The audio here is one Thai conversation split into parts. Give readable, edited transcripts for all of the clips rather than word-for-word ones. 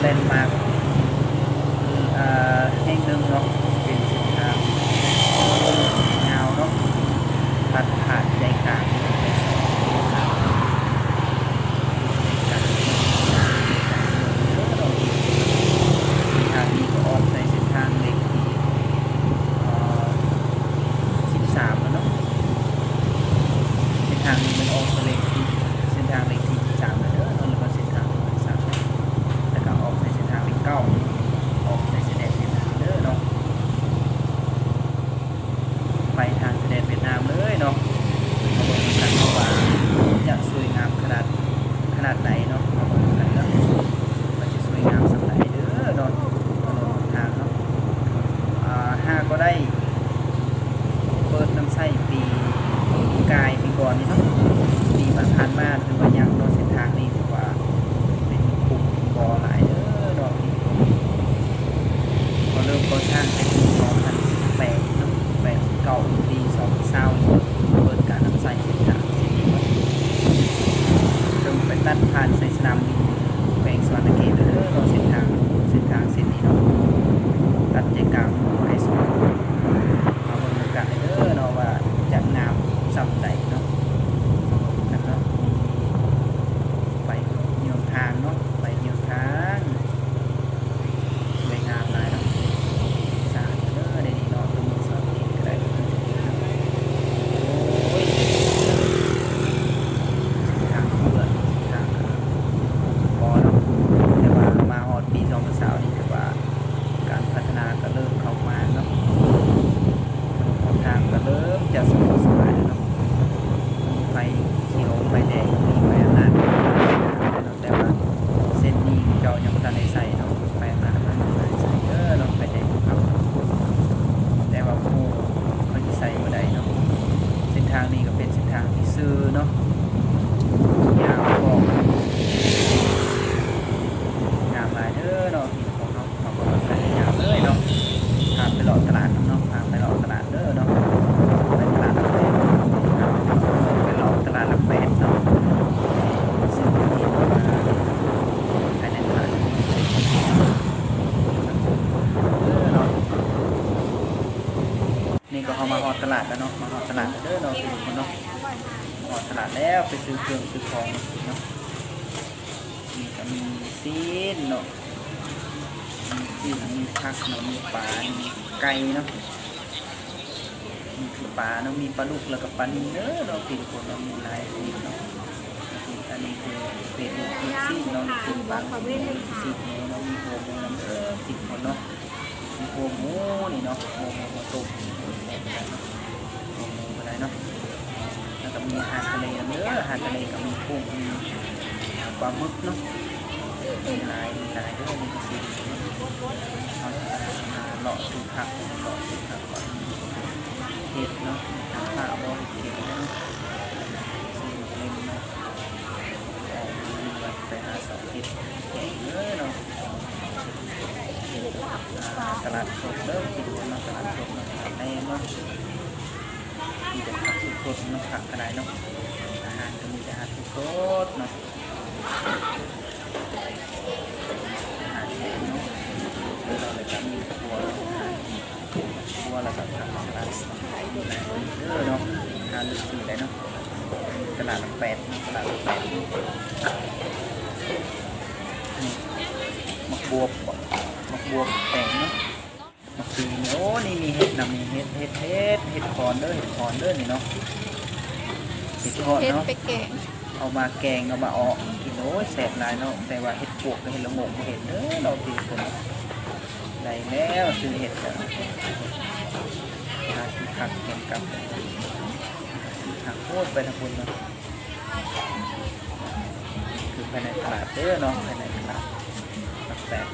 แลนด์มาร์คแห่งหนึ่งเนาะเป็นเส้นทางยาวเนาะตัดผ่านใจกลางทางนี้ก็ออกในเส้นทางเล็กที่13แล้วเนาะเส้นทางนี้มันออกเล็กที่เส้นทางเล็กที่13แล้วเด้อแล้วก็เส้นทาง13แล้วก็ออกในเส้นทางเล็ก9ออกในเส้นแดนเวียดนามเด้อเนาะไปทางเส้นแดนเวียดนามเลยเนาะมาเบิ่งกันว่าจะสวยงามขนาดไหนเนาะมาเบิ่งกันเนาะว่าจะสวยงามสักไหนเด้อเนาะทางเนาะห้าก็ได้เปิดน้ำใส้ปีกายปีก่อนนี่เนาะปีผ่านมาถือว่ายังเนาะเส้นทางนี้ถือว่าเป็นกลุ่มบ่อหลายเด้อเนาะพอเริ่มก่อสร้างในปี2018เนาะ89ปี2020เปิดการน้ำใส้เส้นทางเส้นนี้เนาะซึ่งไปตัดผ่านใส่สนามบินแขวงสวรรณเขตเด้อเนาะเส้นทางเส้นนี้เนาะตัดใจกลางไปสวนมาบนอากาศเด้อเนาะว่าจะงามสับใดเนาะแล้วก็มีไฟเยียวทางเนาะไฟเยียวทางสวยงามหลายเนาะสาดเด้อได้ดีเนาะตรงนี้สวนกินก็ได้โอ้ยทางเพื่อนทางพอเนาะแต่ว่ามาฮอดปี2020นี่ถือว่าการพัฒนาก็เริ่มเข้ามาเนาะทางก็เริ่มจะสะดวกสบายแล้วเนาะมีไฟเขียวไฟแดงมีไฟอำนาจแต่ว่าเส้นนี้เจ้ายังไม่ทันได้ใส่เนาะไฟอำนาจมันไม่ได้ใส่เนาะไฟแดงครับแต่ว่าผู้เขาจะใส่บ่ได้เนาะเส้นทางนี้ก็เป็นเส้นทางที่ซื่อเนาะยาวก็งามหลายเด้อเนาะที่ของเนาะมาบอกกันยาวเลยเนาะพาไปหลอดตลาดเนาะพาไปหลอดตลาดเด้อเนาะไปตลาดหลักแปดไปหลอดตลาดหลักแปดเนาะซึ่งที่มาภายในตลาดเนาะนี่ก็เข้ามาหอดตลาดแล้วเนาะมาหอดตลาดเด้อเนาะทุกคนเนาะหอดตลาดแล้วไปซื้อเครื่องซื้อของเนาะนี่ก็มีซีนเนาะมีผักเนาะมีปลามีไก่เนาะมีปลาเนาะมีปลาลูกแล้วก็ปลานิลเด้อเนาะทุกคนเนาะมีหลายชนิดเนาะอันนี้คือเป็นมีซีนเนาะซีนปลาซีนเนาะมีหัวหมูทุกคนเนาะมีหัวหมูนี่เนาะหัวหมูต้มหัวหมูอะไรเนาะแล้วก็มีอาหารทะเลเนื้ออาหารทะเลก็มีกุ้งมีปลาหมึกเนาะมีหลายเด้อมีซีนหล่อสุผักหล่อสุผักก่อนเห็ดเนาะข้าวบอเห็ดเนาะซีเล่นเนาะออกมีวัดไปหาสองเห็ดแก่เยอะเนาะตลาดสดเริ่มกินเนาะตลาดสดเนาะตลาดแน่เนาะมีแต่ผักสดๆเนาะผักกระไดเนาะอาหารก็มีแต่อาหารสดเนาะอาหารแห้งเนาะเราเลยจะมีครัวแล้วก็ทำสลัดเนาะทานสีได้เนาะตลาดหลักแปดตลาดหลักแปดมักบวบแต่งเนาะมักปีโอ้นี่มีเห็ดนำมีเห็ดคอนเด้อนี่เนาะเห็ดคอนเนาะเอามาแกงเอามาออกกินโอ้ยแสบหลายเนาะแต่ว่าเห็ดปวกกับเห็ดละโงกเห็ดเด้อเราตีคนได้แล้วซื้อเห็ดแล้วหาซื้อผักแกงกับซื้อผักโคตรไปทั้งคนเนาะคือภายในตลาดเด้อเนาะภายในตลาดหลักแปด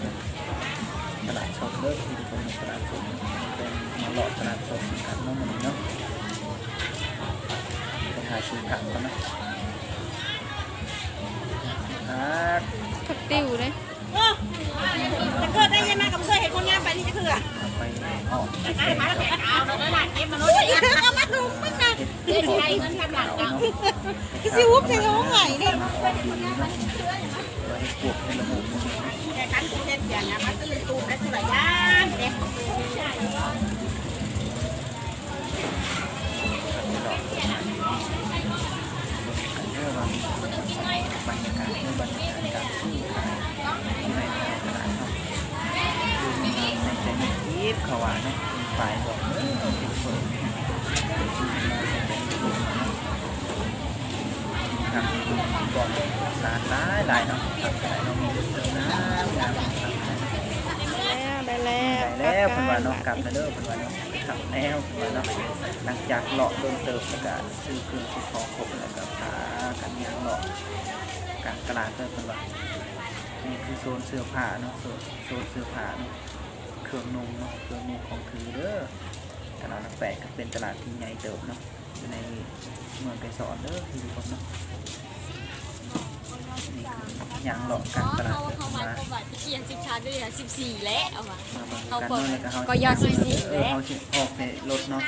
ตลาดสดเด้อที่คนตลาดสดเป็นมาหลอดตลาดสดกันเนาะมันเนาะไปหาซื้อผักกันนะผักติ๋วเลยจะเกิดได้ยังไงกับเสื้อเห็นคนงานไปนี่จะคืออะไปออกเอาแล้วหลานเก็บมาโน้ตเอามาดูมันนะเงินใช้เงินทำหลังเอาคือซิวุ้บใส่ท้องไหนเนี่ยปวกในระบบ นะมาตื่นตูมได้ทุกอย่างเด็ก เรื่องว่าบรรยากาศในบรรยากาศการซื้อขายในตลาดเนาะคือในใจในคิดเขาว่าเนาะเป็นฝ่ายบอกเป็นคนครับบอกสารหลายเนาะครับหลายเนาะมีเรื่องน้ำงามครับ ได้แล้ว ได้แล้วเพิ่นว่าเนาะกลับมาเด้อเพิ่นว่าเนาะกลับแล้วเพิ่นว่าเนาะหลังจากเลาะโดนเติบแล้วก็ซื้อเครื่องซื้อของครบแล้วก็พากันย่างเลาะกลางตลาดเด้อเพิ่นว่านี่คือโซนเสื้อผ้าเนาะโซนเสื้อผ้าเนาะเครื่องนุ่งเนาะเครื่องนุ่งของถือเด้อตลาดนักแปะก็เป็นตลาดที่ใหญ่เติบเนาะอยู่ในเมืองไกรสอนเด้อที่ทุกคนเนาะนี่คือย่างเลาะกลางตลาดเด้อ เขาหมายความว่าที่เอียง10ชั้นด้วย14แล้วเอามา เขาก็ ก็ยอด14แล้ว เขาสิออกในรถเนาะ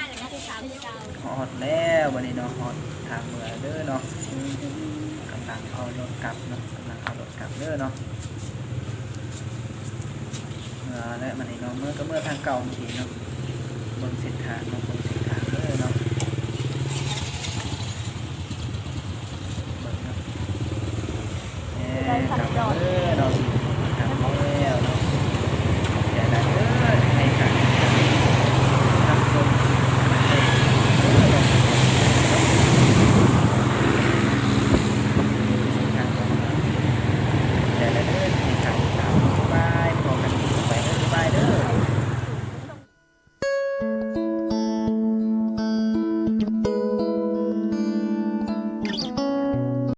ฮอดแล้ววันนี้เนาะฮอดทางเมืองเด้อเนาะกำลังเอารถกลับเนาะกำลังเอารถกลับเด้อเนาะและวันนี้เนาะเมื่อทางเก่าเมื่อกี้เนาะบนเส้นทางเนาะบน